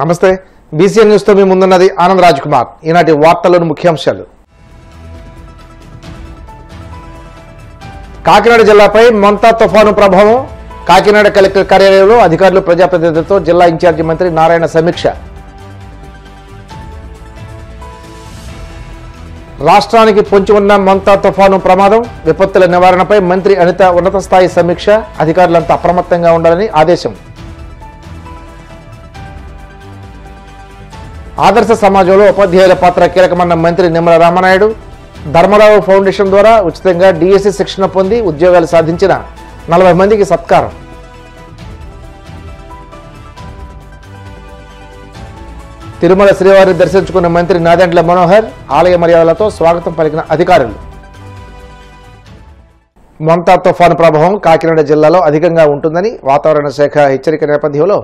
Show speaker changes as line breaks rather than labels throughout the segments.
నమస్తే BCN news తో మీ ముందున్నది ఆనంద్ రాజ్ కుమార్. ఈనాటి వార్తల్లోని ముఖ్యాంశాలు. కాకినాడ జిల్లాపై మొంతా తుఫాను ప్రభావం. కాకినాడ కలెక్టర్ కార్యాలయంలో అధికారులు ప్రజాప్రతినిధులతో జిల్లా ఇన్ఛార్జి మంత్రి నారాయణ సమీక్ష. రాష్ట్రానికి పొంచి ఉన్న మొంతా తుఫాను ప్రమాదం, విపత్తుల నివారణపై మంత్రి అనిత ఉన్నత స్థాయి సమీక్ష. అధికారులంతా అప్రమత్తంగా ఉండాలని ఆదేశం. ఆదర్శ సమాజంలో ఉపాధ్యాయుల పాత్ర కీలకమన్న మంత్రి నిమ్మల రామనాయుడు. ధర్మరావు ఫౌండేషన్ ద్వారా ఉచితంగా డిఎస్సి శిక్షణ పొంది ఉద్యోగాలు సాధించిన 40 మందికి సత్కారం. తిరుమల శ్రీవారిని దర్శించుకున్న మంత్రి నాదెండ్ల మనోహర్. ఆలయ మర్యాదలతో స్వాగతం పలికిన అధికారులు. మొంతా తుఫాను ప్రభావం కాకినాడ జిల్లాలో అధికంగా ఉంటుందని వాతావరణ శాఖ హెచ్చరిక నేపథ్యంలో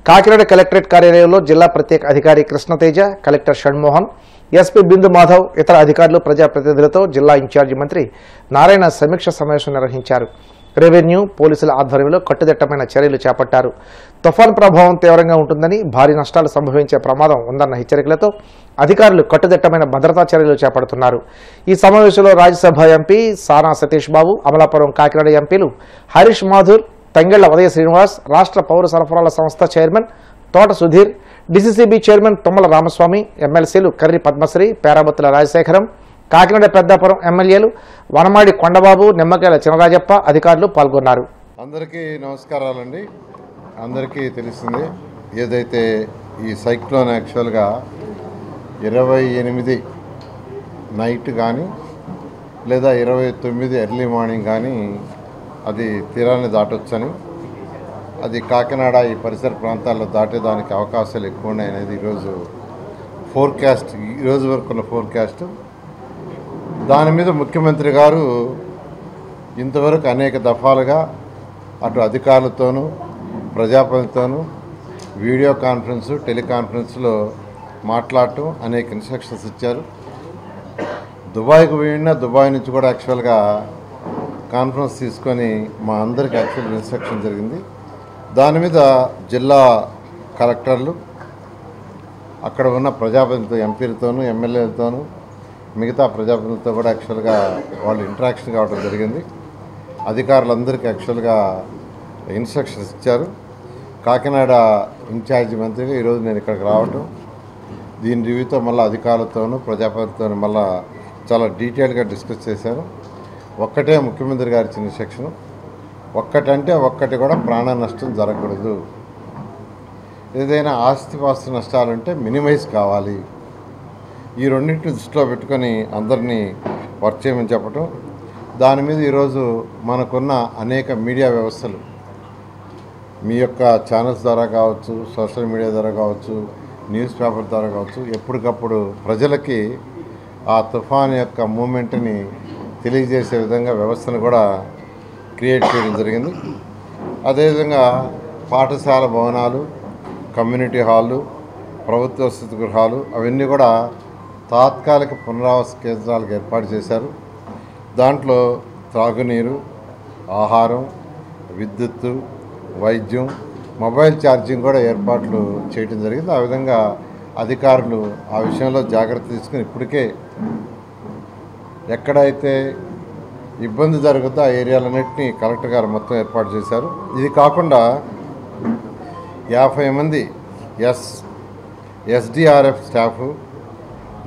కాకినాడ కలెక్టరేట్ కార్యాలయంలో జిల్లా ప్రత్యేక అధికారి కృష్ణతేజ, కలెక్టర్ షణ్మోహన్, ఎస్పీ బిందు మాధవ్, ఇతర అధికారులు ప్రజాప్రతినిధులతో జిల్లా ఇన్ఛార్జి మంత్రి నారాయణ సమీక్ష సమావేశం నిర్వహించారు. రెవెన్యూ, పోలీసుల ఆధ్వర్యంలో కట్టుదిట్టమైన చర్యలు చేపట్టారు. తుఫాన్ ప్రభావం తీవ్రంగా ఉంటుందని, భారీ నష్టాలు సంభవించే ప్రమాదం ఉందన్న హెచ్చరికలతో అధికారులు కట్టుదిట్టమైన భద్రతా చర్యలు చేపడుతున్నారు. ఈ సమావేశంలో రాజ్యసభ ఎంపీ సానా సతీష్ బాబు, అమలాపురం కాకినాడ ఎంపీలు హరీష్ మాథూర్, తంగెళ్ల ఉదయ శ్రీనివాస్, రాష్ట్ర పౌర సరఫరాల సంస్థ చైర్మన్ తోట సుధీర్, డిసిసిబి చైర్మన్ తుమ్మల రామస్వామి, ఎమ్మెల్సీలు కర్రి పద్మశ్రీ, పేరాబత్తుల రాజశేఖరం, కాకినాడ పెద్దాపురం ఎమ్మెల్యేలు వనమాడి కొండబాబు, నిమ్మకాయల చినరాజప్ప అధికారులు పాల్గొన్నారు.
అందరికీ నమస్కారాలండి. అందరికీ తెలిసింది ఏదైతే ఈ సైక్లోన్ యాక్చువల్గా 28 నైట్ కానీ లేదా 29 ఎర్లీ మార్నింగ్ కానీ అది తీరాన్ని దాటొచ్చని, అది కాకినాడ ఈ పరిసర ప్రాంతాల్లో దాటేదానికి అవకాశాలు ఎక్కువ ఉన్నాయనేది ఈరోజు ఫోర్కాస్ట్, ఈరోజు వరకు ఉన్న ఫోర్కాస్ట్. దాని మీద ముఖ్యమంత్రి గారు ఇంతవరకు అనేక దఫాలుగా అటు అధికారులతోనూ ప్రజాప్రతినిధులతోనూ వీడియో కాన్ఫరెన్సు, టెలికాన్ఫరెన్స్లో మాట్లాడటం, అనేక ఇన్స్ట్రక్షన్స్ ఇచ్చారు. దుబాయ్కి పోయినా దుబాయ్ నుంచి కూడా యాక్చువల్గా కాన్ఫరెన్స్ తీసుకొని మా అందరికీ యాక్చువల్గా ఇన్స్ట్రక్షన్ జరిగింది. దాని మీద జిల్లా కలెక్టర్లు, అక్కడ ఉన్న ప్రజాప్రతినిధులతో, ఎంపీలతోనూ ఎమ్మెల్యేలతోనూ మిగతా ప్రజాప్రతినిధులతో కూడా యాక్చువల్గా వాళ్ళు ఇంటరాక్షన్ కావడం జరిగింది. అధికారులందరికీ యాక్చువల్గా ఇన్స్ట్రక్షన్స్ ఇచ్చారు. కాకినాడ ఇన్ఛార్జి మంత్రిగా ఈరోజు నేను ఇక్కడికి రావటం, దీని రివ్యూతో మళ్ళీ అధికారులతోనూ ప్రజాప్రతినిధులతో మళ్ళీ చాలా డీటెయిల్గా డిస్కస్ చేశాను. ఒక్కటే ముఖ్యమంత్రి గారి ఇచ్చిన ఇన్స్ట్రక్షన్, ఒక్కటంటే ఒక్కటి కూడా ప్రాణ నష్టం జరగకూడదు. ఏదైనా ఆస్తిపాస్తి నష్టాలుంటే మినిమైజ్ కావాలి. ఈ రెండింటిని దృష్టిలో పెట్టుకొని అందరినీ వర్క్ చేయమని చెప్పటం. దాని మీద ఈరోజు మనకున్న అనేక మీడియా వ్యవస్థలు, మీ యొక్క ఛానల్స్ ద్వారా కావచ్చు, సోషల్ మీడియా ద్వారా కావచ్చు, న్యూస్ పేపర్ ద్వారా కావచ్చు, ఎప్పటికప్పుడు ప్రజలకి ఆ తుఫాన్ యొక్క మూమెంట్ని తెలియజేసే విధంగా వ్యవస్థను కూడా క్రియేట్ చేయడం జరిగింది. అదేవిధంగా పాఠశాల భవనాలు, కమ్యూనిటీ హాళ్ళు, ప్రభుత్వ వసతి గృహాలు అవన్నీ కూడా తాత్కాలిక పునరావాస కేంద్రాలకు ఏర్పాటు చేశారు. దాంట్లో త్రాగునీరు, ఆహారం, విద్యుత్తు, వైద్యం, మొబైల్ ఛార్జింగ్ కూడా ఏర్పాట్లు చేయడం జరిగింది. ఆ విధంగా అధికారులు ఆ విషయంలో జాగ్రత్త తీసుకుని ఇప్పటికే ఎక్కడైతే ఇబ్బంది జరుగుతుందో ఆ ఏరియాలన్నింటినీ కలెక్టర్ గారు మొత్తం ఏర్పాటు చేశారు. ఇది కాకుండా 50 మంది ఎస్డిఆర్ఎఫ్ స్టాఫ్,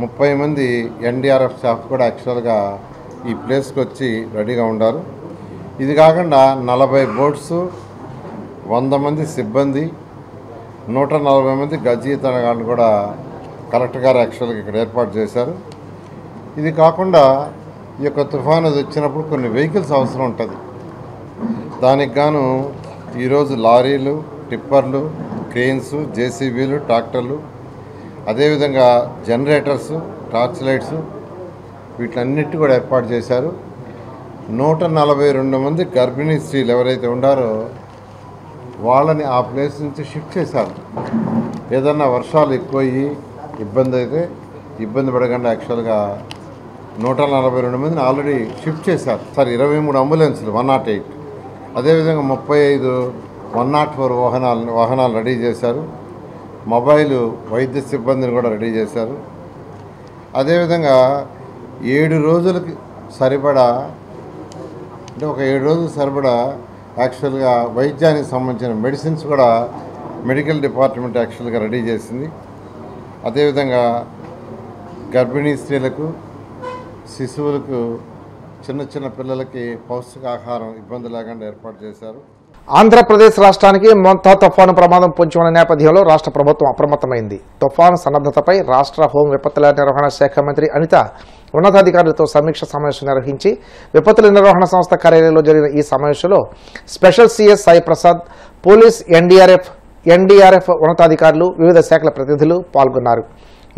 30 మంది ఎన్డీఆర్ఎఫ్ స్టాఫ్ కూడా యాక్చువల్గా ఈ ప్లేస్కి వచ్చి రెడీగా ఉండారు. ఇది కాకుండా 40 బోట్స్, 100 మంది సిబ్బంది, 140 మంది గజీతగాళ్ళని కూడా కలెక్టర్ గారు యాక్చువల్గా ఇక్కడ ఏర్పాటు చేశారు. ఇది కాకుండా ఈ యొక్క తుఫాను వచ్చినప్పుడు కొన్ని వెహికల్స్ అవసరం ఉంటుంది. దానికి గాను ఈరోజు లారీలు, టిప్పర్లు, క్రెయిన్స్, జేసీబీలు, ట్రాక్టర్లు, అదేవిధంగా జనరేటర్సు, టార్చ్ లైట్స్ వీటన్నిటి కూడా ఏర్పాటు చేశారు. 142 మంది గర్భిణీ స్త్రీలు ఎవరైతే ఉండారో వాళ్ళని ఆ ప్లేస్ నుంచి షిఫ్ట్ చేశారు. ఏదన్నా వర్షాలు ఎక్కువ అయ్యి ఇబ్బంది అయితే ఇబ్బంది పడకుండా యాక్చువల్గా 142 మందిని ఆల్రెడీ షిఫ్ట్ చేశారు. 23 అంబులెన్సులు 108, అదేవిధంగా 35 104 వాహనాలు రెడీ చేశారు. మొబైల్ వైద్య సిబ్బందిని కూడా రెడీ చేశారు. అదేవిధంగా 7 రోజులకి సరిపడా అంటే ఒక 7 రోజులు సరిపడా యాక్చువల్గా వైద్యానికి సంబంధించిన మెడిసిన్స్ కూడా మెడికల్ డిపార్ట్మెంట్ యాక్చువల్గా రెడీ చేసింది. అదేవిధంగా గర్భిణీ స్త్రీలకు, శిశువులకు, చిన్న చిన్న పిల్లలకి పౌష్టికాహారం ఇబ్బంది లేకుండా ఏర్పాటు చేశారు.
ఆంధ్రప్రదేశ్ రాష్ట్రానికి మొంతా తుఫాను ప్రమాదం పొంచి ఉన్న నేపథ్యంలో రాష్ట్ర ప్రభుత్వం అప్రమత్తమైంది. తుఫాను సన్నద్ధతపై రాష్ట్ర హోం విపత్తుల నిర్వహణ శాఖ మంత్రి అనిత ఉన్నతాధికారులతో సమీక్ష సమావేశం నిర్వహించి విపత్తుల నిర్వహణ సంస్థ కార్యాలయంలో జరిగిన ఈ సమావేశంలో special CS Sai Prasad, police, NDRF ఉన్నతాధికారులు, వివిధ శాఖల ప్రతినిధులు పాల్గొన్నారు.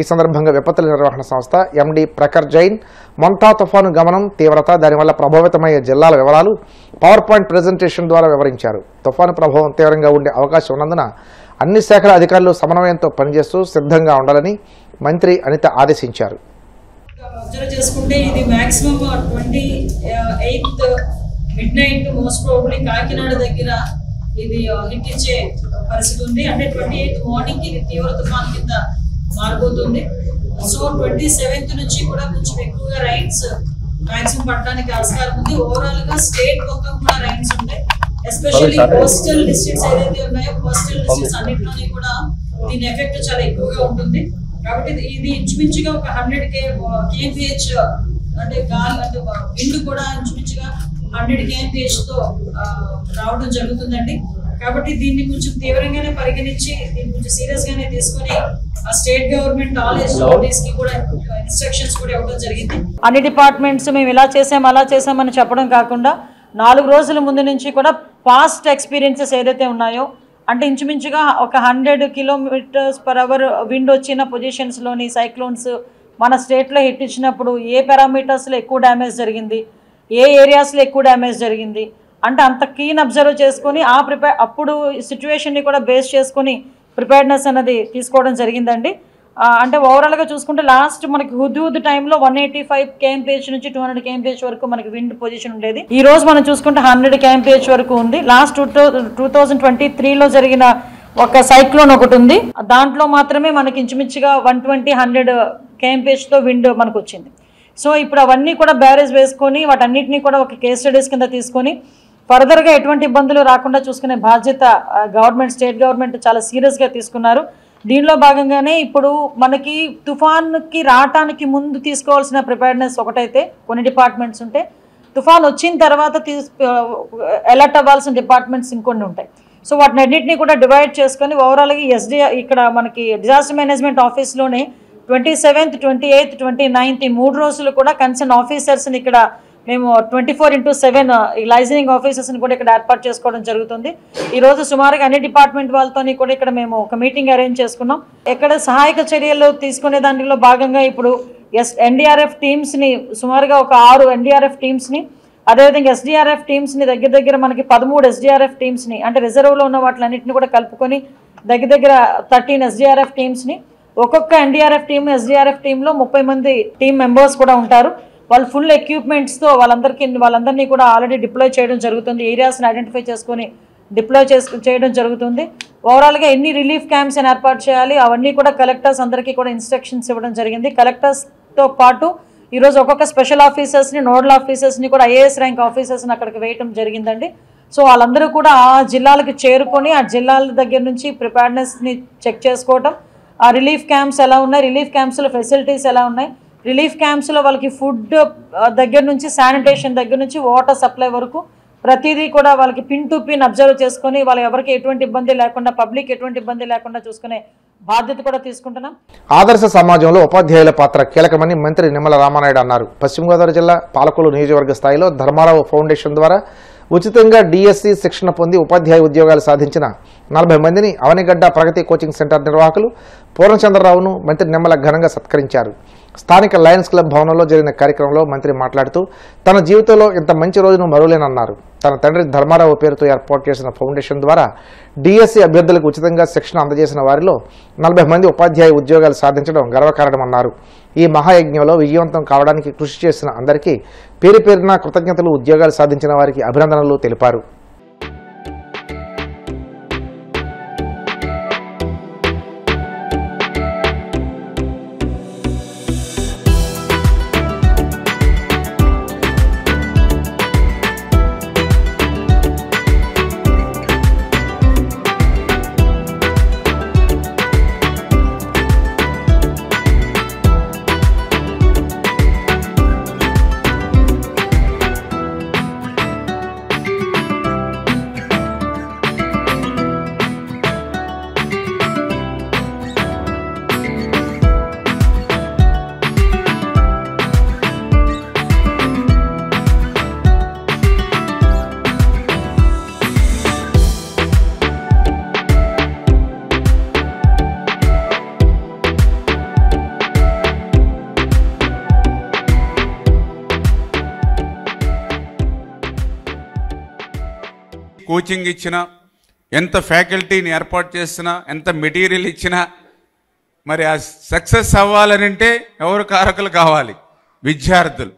ఈ సందర్భంగా విపత్తుల నిర్వహణ సంస్థ ఎండీ ప్రఖర్ జైన్ మొంతా తుఫాను గమనం, తీవ్రత, దానివల్ల ప్రభావితమయ్యే జిల్లాల వివరాలు పవర్ పాయింట్ ప్రెజెంటేషన్ ద్వారా వివరించారు. తుఫాను ప్రభావం తీవ్రంగా ఉండే అవకాశం ఉన్నందున అన్ని శాఖల అధికారులు సమన్వయంతో పనిచేస్తూ సిద్ధంగా ఉండాలని మంత్రి అనిత ఆదేశించారు.
అబ్జర్వ్ చేసుకుంటే ఇది maximum 28th midnight most probably Kakinada దగ్గర ఇది హిట్ ఇచ్చే పరిస్థితి ఉంది. అంటే 28th మార్నింగ్ ఇది తీవ్ర తుఫాన్ కింద మారిపోతుంది. సో 27th నుంచి కూడా కొంచెం ఎక్కువగా రైన్స్ మాక్సిమం పడడానికి ఆస్కారం ఉంది. ఓవరాల్ గా స్టేట్ మొత్తం కూడా రైన్స్ ఉంటాయి. ఎస్పెషల్లీ కోస్టల్ డిస్ట్రిక్ట్స్ ఏదైతే ఉన్నాయో కోస్టల్ డిస్ట్రిక్ట్స్ అన్నింటిలోని కూడా దీని ఎఫెక్ట్ చాలా ఎక్కువగా ఉంటుంది. కాబట్టి ఇది ఇంచుమించుగా ఒక 100 kmph అంటే గాలి అంటే విండ్ కూడా ఇంచుమించుగా 100 kmph తో రావడం జరుగుతుందండి. కాబట్టి దీన్ని కొంచెం తీవ్రంగానే పరిగణించి దీన్ని కొంచెం సీరియస్ గానే తీసుకొని స్టేట్ గవర్నమెంట్ ఆల్ ఎస్ఓటీస్ కి కూడా ఇన్స్ట్రక్షన్స్ కూడా ఇవ్వడం జరిగింది. అన్ని డిపార్ట్మెంట్స్ మేము ఇలా చేసాం అలా చేసామని చెప్పడం కాకుండా 4 రోజుల ముందు నుంచి కూడా పాస్ట్ ఎక్స్పీరియన్సెస్ ఏదైతే ఉన్నాయో అంటే ఇంచుమించుగా ఒక 100 km/h విండ్ వచ్చిన పొజిషన్స్లోని సైక్లోన్స్ మన స్టేట్లో హిట్ ఇచ్చినప్పుడు ఏ పారామీటర్స్లో ఎక్కువ డ్యామేజ్ జరిగింది, ఏ ఏరియాస్లో ఎక్కువ డ్యామేజ్ జరిగింది అంటే అంత కీన్ అబ్జర్వ్ చేసుకొని అప్పుడు సిచ్యువేషన్ని కూడా బేస్ చేసుకొని ప్రిపేర్డ్నెస్ అనేది తీసుకోవడం జరిగిందండి. అంటే ఓవరాల్గా చూసుకుంటే లాస్ట్ మనకి హుదూద్ టైంలో 185 kmph నుంచి 200 kmph వరకు మనకి విండ్ పొజిషన్ ఉండేది. ఈ రోజు మనం చూసుకుంటే 100 kmph వరకు ఉంది. లాస్ట్ 2023లో జరిగిన ఒక సైక్లోన్ ఒకటి ఉంది, దాంట్లో మాత్రమే మనకి ఇంచుమించుగా 120-100 kmph విండ్ మనకు వచ్చింది. సో ఇప్పుడు అవన్నీ కూడా బ్యారేజ్ వేసుకొని వాటన్నిటినీ కూడా ఒక కేస్ స్టడీస్ కింద తీసుకొని ఫర్దర్గా ఎటువంటి ఇబ్బందులు రాకుండా చూసుకునే బాధ్యత గవర్నమెంట్, స్టేట్ గవర్నమెంట్ చాలా సీరియస్గా తీసుకున్నారు. దీనిలో భాగంగానే ఇప్పుడు మనకి తుఫాన్కి రావటానికి ముందు తీసుకోవాల్సిన ప్రిపేర్డ్నెస్ ఒకటైతే కొన్ని డిపార్ట్మెంట్స్ ఉంటే, తుఫాన్ వచ్చిన తర్వాత అలర్ట్ అవ్వాల్సిన డిపార్ట్మెంట్స్ ఇంకొన్ని ఉంటాయి. సో వాటిని అన్నింటినీ కూడా డివైడ్ చేసుకొని ఓవరాల్గా ఇక్కడ మనకి డిజాస్టర్ మేనేజ్మెంట్ ఆఫీస్లోనే 27th, 28th, 29th 3 రోజులు కూడా కన్సర్న్ ఆఫీసర్స్ని ఇక్కడ మేము 24/7 లైజనింగ్ ఆఫీసర్స్ని కూడా ఇక్కడ ఏర్పాటు చేసుకోవడం జరుగుతుంది. ఈరోజు సుమారుగా అన్ని డిపార్ట్మెంట్ వాళ్ళతో కూడా ఇక్కడ మేము ఒక మీటింగ్ అరేంజ్ చేసుకున్నాం. ఇక్కడ సహాయక చర్యలు తీసుకునే దానిలో భాగంగా ఇప్పుడు ఎన్డీఆర్ఎఫ్ టీమ్స్ని సుమారుగా ఒక 6 ఎన్డీఆర్ఎఫ్ టీమ్స్ని, అదేవిధంగా ఎస్డీఆర్ఎఫ్ టీమ్స్ని దగ్గర మనకి 13 ఎస్డీఆర్ఎఫ్ టీమ్స్ని అంటే రిజర్వ్లో ఉన్న వాటిలన్నింటినీ కూడా కలుపుకొని దగ్గర 13 ఎస్డీఆర్ఎఫ్ టీమ్స్ని, ఒక్కొక్క ఎన్డీఆర్ఎఫ్ టీమ్ ఎస్డీఆర్ఎఫ్ టీంలో 30 మంది టీమ్ మెంబర్స్ కూడా ఉంటారు. వాళ్ళు ఫుల్ ఎక్విప్మెంట్స్తో వాళ్ళందరినీ కూడా ఆల్రెడీ డిప్లాయ్ చేయడం జరుగుతుంది. ఏరియాస్ని ఐడెంటిఫై చేసుకొని డిప్లాయ్ చేయడం జరుగుతుంది. ఓవరాల్గా ఎన్ని రిలీఫ్ క్యాంప్స్ అని ఏర్పాటు చేయాలి అవన్నీ కూడా కలెక్టర్స్ అందరికీ కూడా ఇన్స్ట్రక్షన్స్ ఇవ్వడం జరిగింది. కలెక్టర్స్తో పాటు ఈరోజు ఒక్కొక్క స్పెషల్ ఆఫీసర్స్ని, నోడల్ ఆఫీసర్స్ని కూడా ఐఏఎస్ ర్యాంక్ ఆఫీసర్స్ని అక్కడికి వేయటం జరిగిందండి. సో వాళ్ళందరూ కూడా ఆ జిల్లాలకు చేరుకొని ఆ జిల్లాల దగ్గర నుంచి ప్రిపేర్డ్నెస్ని చెక్ చేసుకోవటం, ఆ రిలీఫ్ క్యాంప్స్ ఎలా ఉన్నాయి, రిలీఫ్ క్యాంప్స్లో ఫెసిలిటీస్ ఎలా ఉన్నాయి, రిలీఫ్ క్యాంప్స్లో వాళ్ళకి ఫుడ్ దగ్గర నుంచి శానిటేషన్ దగ్గర నుంచి వాటర్ సప్లై వరకు ప్రతిదీ కూడా వాళ్ళకి పిన్ టు పిన్ అబ్జర్వ్ చేసుకొని వాళ్ళ ఎవరికి ఎటువంటి ఇబ్బంది లేకుండా, పబ్లిక్ ఎటువంటి ఇబ్బంది లేకుండా చూసుకునే బాధ్యత కూడా తీసుకుంటున్నాం.
ఆదర్శ సమాజంలో ఉపాధ్యాయుల పాత్ర కీలకమని మంత్రి నిమ్మల రామానాయుడు అన్నారు. పశ్చిమ గోదావరి జిల్లా పాలకొల్లు నియోజకవర్గ స్థాయిలో ధర్మారావు ఫౌండేషన్ ద్వారా ఉచితంగా డిఎస్సి శిక్షణ పొంది ఉపాధ్యాయ ఉద్యోగాలు సాధించిన 40 మందిని అవనిగడ్డ ప్రగతి కోచింగ్ సెంటర్ నిర్వాహకులు పూర్ణచంద్రరావును మంత్రి నిమ్మల ఘనంగా సత్కరించారు. స్థానిక లయన్స్ క్లబ్ భవనంలో జరిగిన కార్యక్రమంలో మంత్రి మాట్లాడుతూ తన జీవితంలో ఇంత మంచి రోజును మరువలేనన్నారు. తన తండ్రి ధర్మారావు పేరుతో ఏర్పాటు చేసిన ఫౌండేషన్ ద్వారా డిఎస్సి అభ్యర్థులకు ఉచితంగా శిక్షణ అందజేసిన వారిలో 40 మంది ఉపాధ్యాయ ఉద్యోగాలు సాధించడం గర్వకారణమన్నారు. ఈ మహాయజ్ఞంలో విజయవంతం కావడానికి కృషి చేసిన అందరికీ పేరున కృతజ్ఞతలు, ఉద్యోగాలు సాధించిన వారికి అభినందనలు తెలిపారు.
కోచింగ్ ఇచ్చినా, ఎంత ఫ్యాకల్టీని ఏర్పాటు చేసినా, ఎంత మెటీరియల్ ఇచ్చినా మరి ఆ సక్సెస్ అవ్వాలనంటే ఎవరు కారకులు కావాలి? విద్యార్థులు.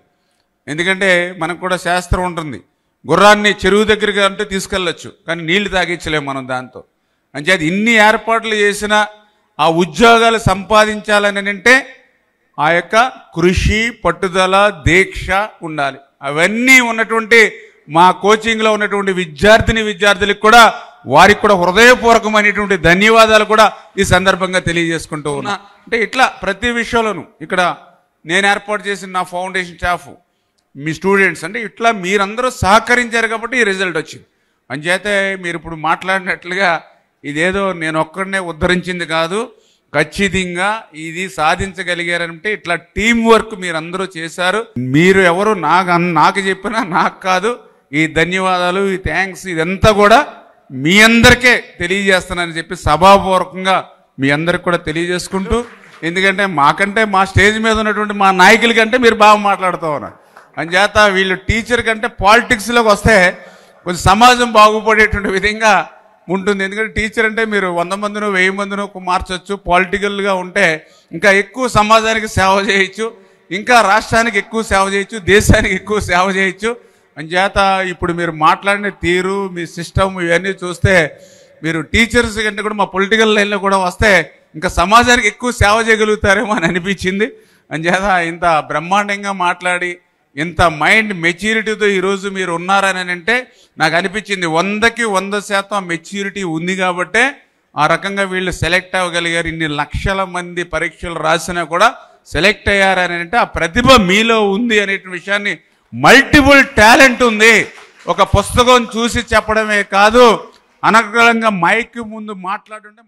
ఎందుకంటే మనకు కూడా శాస్త్రం ఉంటుంది, గుర్రాన్ని చెరువు దగ్గరికి అంటే తీసుకెళ్ళచ్చు, కానీ నీళ్లు తాగించలేము మనం దాంతో. అంచేత ఇన్ని ఏర్పాట్లు చేసినా ఆ ఉద్యోగాలు సంపాదించాలని అంటే ఆ యొక్క కృషి, పట్టుదల, దీక్ష ఉండాలి. అవన్నీ ఉన్నటువంటి మా కోచింగ్లో ఉన్నటువంటి విద్యార్థులకు కూడా వారికి కూడా హృదయపూర్వకమైనటువంటి ధన్యవాదాలు కూడా ఈ సందర్భంగా తెలియజేసుకుంటూ ఉన్నా. అంటే ఇట్లా ప్రతి విషయంలోనూ ఇక్కడ నేను ఏర్పాటు చేసిన నా ఫౌండేషన్ స్టాఫ్, మీ స్టూడెంట్స్, అంటే ఇట్లా మీరందరూ సహకరించారు కాబట్టి ఈ రిజల్ట్ వచ్చింది. అంచేతే మీరు ఇప్పుడు మాట్లాడినట్లుగా ఇదేదో నేను ఒక్కడనే ఉద్ధరించింది కాదు, ఖచ్చితంగా ఇది సాధించగలిగారంటే ఇట్లా టీం వర్క్ మీరందరూ చేశారు. మీరు ఎవరు నాకు చెప్పినా నాకు కాదు. ఈ ధన్యవాదాలు, ఈ థ్యాంక్స్ ఇదంతా కూడా మీ అందరికే తెలియజేస్తానని చెప్పి సభాపూర్వకంగా మీ అందరికి కూడా తెలియజేసుకుంటూ, ఎందుకంటే మాకంటే మా స్టేజ్ మీద ఉన్నటువంటి మా నాయకుల కంటే మీరు బాగా మాట్లాడుతూ ఉన్నారు. అంచేత వీళ్ళు టీచర్ కంటే పాలిటిక్స్లోకి వస్తే కొంచెం సమాజం బాగుపడేటువంటి విధంగా ఉంటుంది. ఎందుకంటే టీచర్ అంటే మీరు 100 మందినో 1000 మందినో మార్చొచ్చు, పొలిటికల్గా ఉంటే ఇంకా ఎక్కువ సమాజానికి సేవ చేయొచ్చు, ఇంకా రాష్ట్రానికి ఎక్కువ సేవ చేయొచ్చు, దేశానికి ఎక్కువ సేవ చేయొచ్చు. అంచేత ఇప్పుడు మీరు మాట్లాడిన తీరు, మీ సిస్టమ్ ఇవన్నీ చూస్తే మీరు టీచర్స్ కంటే కూడా మా పొలిటికల్ లైన్లో కూడా వస్తే ఇంకా సమాజానికి ఎక్కువ సేవ చేయగలుగుతారేమో అని అనిపించింది. అంచేత ఇంత బ్రహ్మాండంగా మాట్లాడి ఇంత మైండ్ మెచ్యూరిటీతో ఈరోజు మీరు ఉన్నారని అంటే నాకు అనిపించింది 100కి 100% మెచ్యూరిటీ ఉంది కాబట్టే ఆ రకంగా వీళ్ళు సెలెక్ట్ అవ్వగలిగారు. ఇన్ని లక్షల మంది పరీక్షలు రాసినా కూడా సెలెక్ట్ అయ్యారని అంటే ఆ ప్రతిభ మీలో ఉంది అనే విషయాన్ని, మల్టిపుల్ టాలెంట్ ఉంది. ఒక పుస్తకం చూసి చెప్పడమే కాదు, అనర్గళంగా మైక్ ముందు మాట్లాడుంటే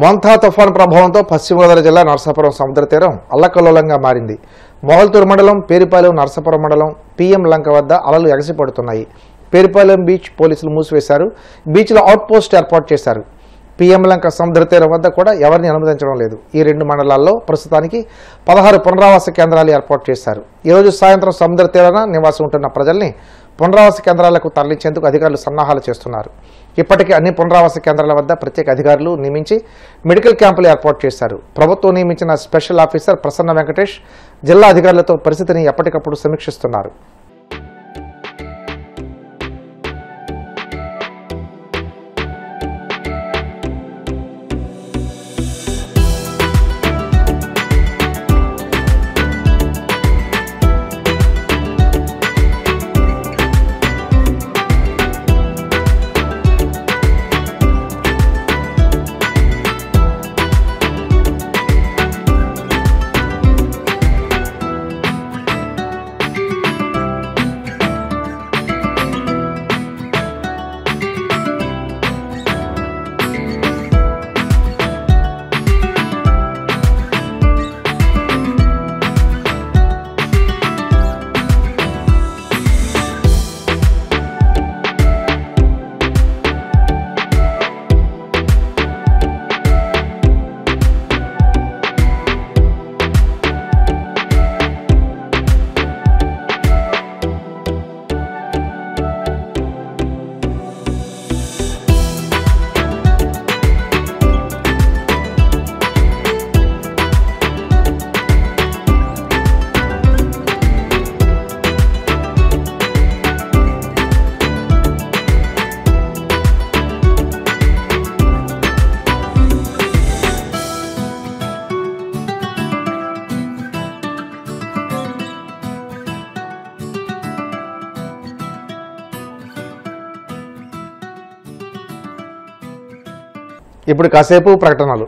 మొంతా తుఫాను ప్రభావంతో పశ్చిమ గోదావరి జిల్లా నరసాపురం సముద్ర తీరం అల్లకల్లోలంగా మారింది. మొగల్తూరు మండలం, పేరుపాలెం, నరసాపురం మండలం పిఎం లంక వద్ద అలలు ఎగసిపడుతున్నాయి. పేరుపాలెం బీచ్ పోలీసులు మూసివేశారు. బీచ్లో అవుట్ పోస్ట్ ఏర్పాటు చేశారు. పిఎం లంక సముద్ర తీరం వద్ద కూడా ఎవరిని అనుమతించడం లేదు. ఈ 2 మండలాల్లో ప్రస్తుతానికి 16 పునరావాస కేంద్రాలు ఏర్పాటు చేశారు. ఈరోజు సాయంత్రం సముద్ర తీరాన నివాసం ఉంటున్న ప్రజల్ని పునరావాస కేంద్రాలకు తరలించేందుకు అధికారులు సన్నాహాలు చేస్తున్నారు. ఇప్పటికే అన్ని పునరావాస కేంద్రాల వద్ద ప్రత్యేక అధికారులు నియమించి మెడికల్ క్యాంపులు ఏర్పాటు చేశారు. ప్రభుత్వం నియమించిన స్పెషల్ ఆఫీసర్ ప్రసన్న వెంకటేష్ జిల్లా అధికారులతో పరిస్థితిని ఎప్పటికప్పుడు సమీక్షిస్తున్నారు. ఇప్పుడు కాసేపు ప్రకటనలు.